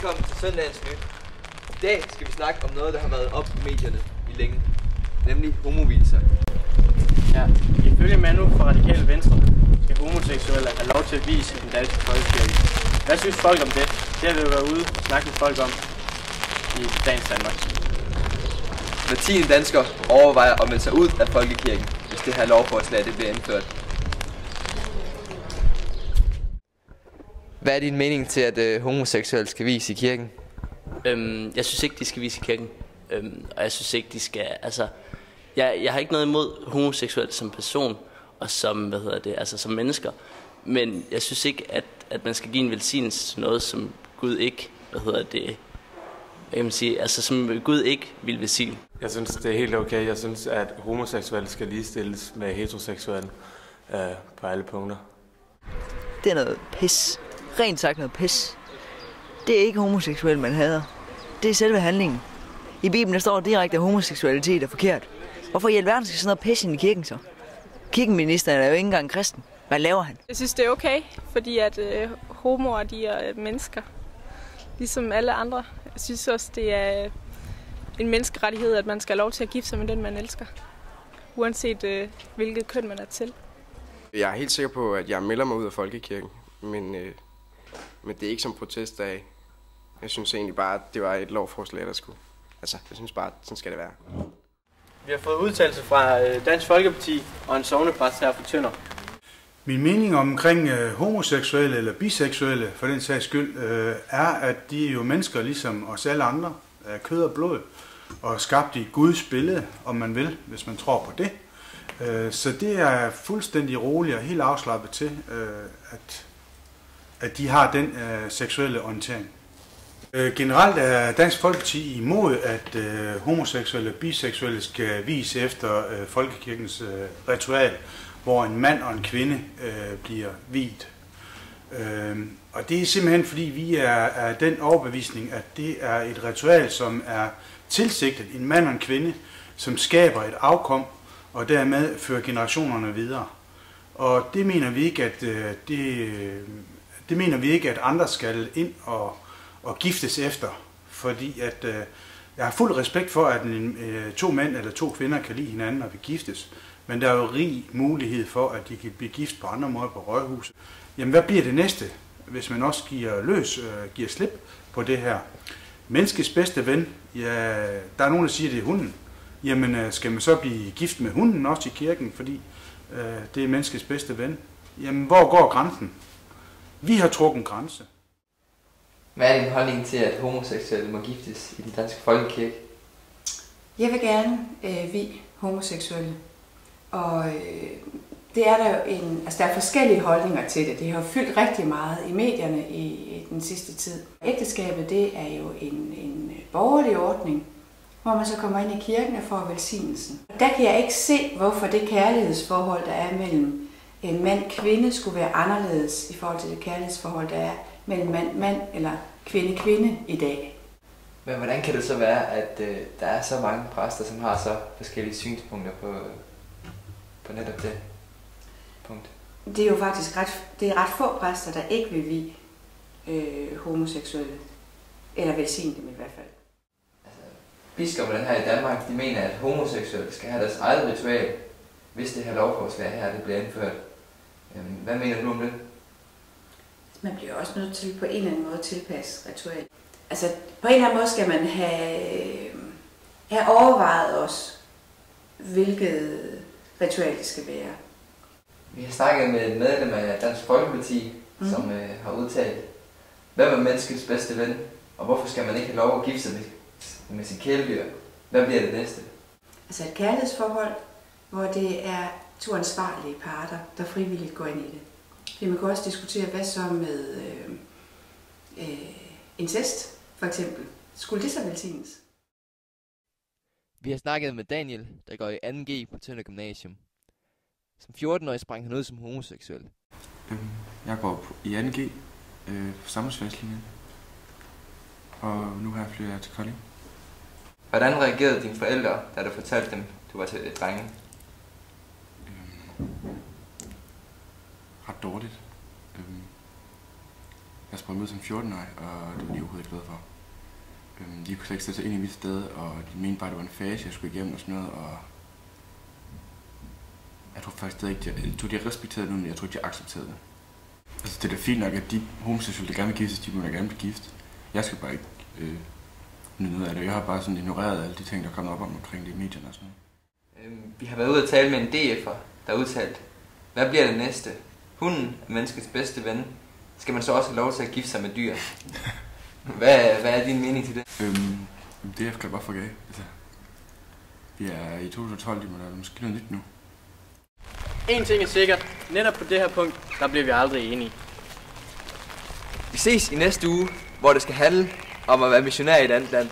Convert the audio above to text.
Velkommen til søndagens nyt. I dag skal vi snakke om noget, der har været op i medierne i længe, nemlig homovielser. Ja, ifølge Manu fra Radikale Venstre skal homoseksuelle have lov til at vise i den danske folkekirke. Hvad synes folk om det? Det har vi jo været ude og snakke med folk om i dagens Danmark. Hver 10. dansker overvejer at melde sig ud af folkekirken, hvis det her lovforslag det bliver indført. Hvad er din mening til, at homoseksuelle skal vise i kirken? Jeg synes ikke, de skal vise i kirken. Og jeg synes ikke, de skal... Altså, jeg har ikke noget imod homoseksuelle som person og som, som mennesker. Men jeg synes ikke, at man skal give en velsignelse til noget, som Gud ikke, som Gud ikke vil velsigne. Jeg synes, det er helt okay. Jeg synes, at homoseksuelle skal ligestilles med heteroseksuelle på alle punkter. Det er noget pis. Rent sagt noget pis. Det er ikke homoseksuel, man hader. Det er selve handlingen. I Bibelen der står direkte, at homoseksualitet er forkert. Hvorfor i alverden skal sådan noget pis ind i kirken så? Kirkenministeren er jo ikke engang kristen. Hvad laver han? Jeg synes, det er okay, fordi at homoer, de er mennesker. Ligesom alle andre. Jeg synes også, det er en menneskerettighed, at man skal have lov til at gifte sig med den, man elsker. Uanset hvilket køn man er til. Jeg er helt sikker på, at jeg melder mig ud af folkekirken, men det er ikke som protest af. Jeg synes egentlig bare, at det var et lovforslag, der skulle... Altså, jeg synes bare, at sådan skal det være. Vi har fået udtalelse fra Dansk Folkeparti og en sognepræst her fra Tønder. Min mening omkring homoseksuelle eller biseksuelle, for den sags skyld, er, at de er jo mennesker ligesom os alle andre, af kød og blod, og skabt i Guds billede, om man vil, hvis man tror på det. Så det er fuldstændig roligt og helt afslappet til, at de har den seksuelle orientering. Generelt er Dansk Folkeparti imod, at homoseksuelle og biseksuelle skal vise efter folkekirkens ritual, hvor en mand og en kvinde bliver viet. Og det er simpelthen fordi vi er den overbevisning, at det er et ritual, som er tilsigtet en mand og en kvinde, som skaber et afkom og dermed fører generationerne videre. Og det mener vi ikke, at det mener vi ikke, at andre skal ind og giftes efter, fordi at jeg har fuld respekt for, at to mænd eller to kvinder kan lide hinanden og vil giftes, men der er jo rig mulighed for, at de kan blive gift på andre måder på rådhuset. Jamen hvad bliver det næste, hvis man også giver slip på det her? Menneskets bedste ven, ja, der er nogen, der siger, at det er hunden. Jamen skal man så blive gift med hunden også i kirken, fordi det er menneskets bedste ven? Jamen hvor går grænsen? Vi har trukket en grænse. Hvad er din holdning til, at homoseksuelle må giftes i den danske folkekirke? Jeg vil gerne vie homoseksuelle. Og det er der jo der er forskellige holdninger til det. Det har fyldt rigtig meget i medierne i den sidste tid. Ægteskabet, det er jo en borgerlig ordning, hvor man så kommer ind i kirken og får velsignelsen. Der kan jeg ikke se, hvorfor det kærlighedsforhold, der er mellem en mand-kvinde, skulle være anderledes i forhold til det kærlighedsforhold, der er mellem mand eller kvinde i dag. Men hvordan kan det så være, at der er så mange præster, som har så forskellige synspunkter på netop det punkt? Det er jo faktisk ret få præster, der ikke vil vie homoseksuelle, eller velsigne dem i hvert fald. Altså, biskopperne her i Danmark, de mener, at homoseksuelle skal have deres eget ritual, hvis det her lovforslag her det bliver indført. Hvad mener du om det? Man bliver også nødt til på en eller anden måde at tilpasse ritual. Altså på en eller anden måde skal man have overvejet også, hvilket ritual det skal være. Vi har snakket med et medlem af Dansk Folkeparti, som har udtalt, hvad er menneskets bedste ven, og hvorfor skal man ikke have lov at gifte sig med sit kæledyr? Hvad bliver det næste? Altså et kærlighedsforhold, hvor det er to ansvarlige parter, der frivilligt går ind i det. Fordi man kan også diskutere, hvad så med incest, for eksempel. Skulle det så velsignes? Vi har snakket med Daniel, der går i 2G på Tønder Gymnasium. Som 14-årig sprang han ud som homoseksuel. Jeg går i 2G på samfundsfagslinjen, og nu har jeg flyttet til Kolding. Hvordan reagerede dine forældre, da du fortalte dem, du var til et drenge? Ret dårligt. Jeg sprang ud som 14-årig, og det var de overhovedet ikke glade for. De kunne slet ikke sætte sig ind i mit sted, og de mente bare, at det var en fase, jeg skulle igennem og sådan noget, og jeg tror faktisk ikke, de respekterede det nu, men jeg tror ikke, de accepterede det. Altså, det er da fint nok, at de homoseksuelle, der gerne vil giftes, de må da gerne blive gift. Jeg skal bare ikke nyde noget af det. Jeg har bare sådan ignoreret alle de ting, der er kommet op omkring det i medierne og sådan noget. Vi har været ude og tale med en DF'er, der har udtalt, hvad bliver det næste? Hunden er menneskets bedste ven. Skal man så også have lov til at gifte sig med dyr? Hvad er din mening til det? DF kan bare forgave. Altså, vi er i 2012, men der er måske noget nyt nu. En ting er sikkert. Netop på det her punkt, der bliver vi aldrig enige. Vi ses i næste uge, hvor det skal handle om at være missionær i et andet land.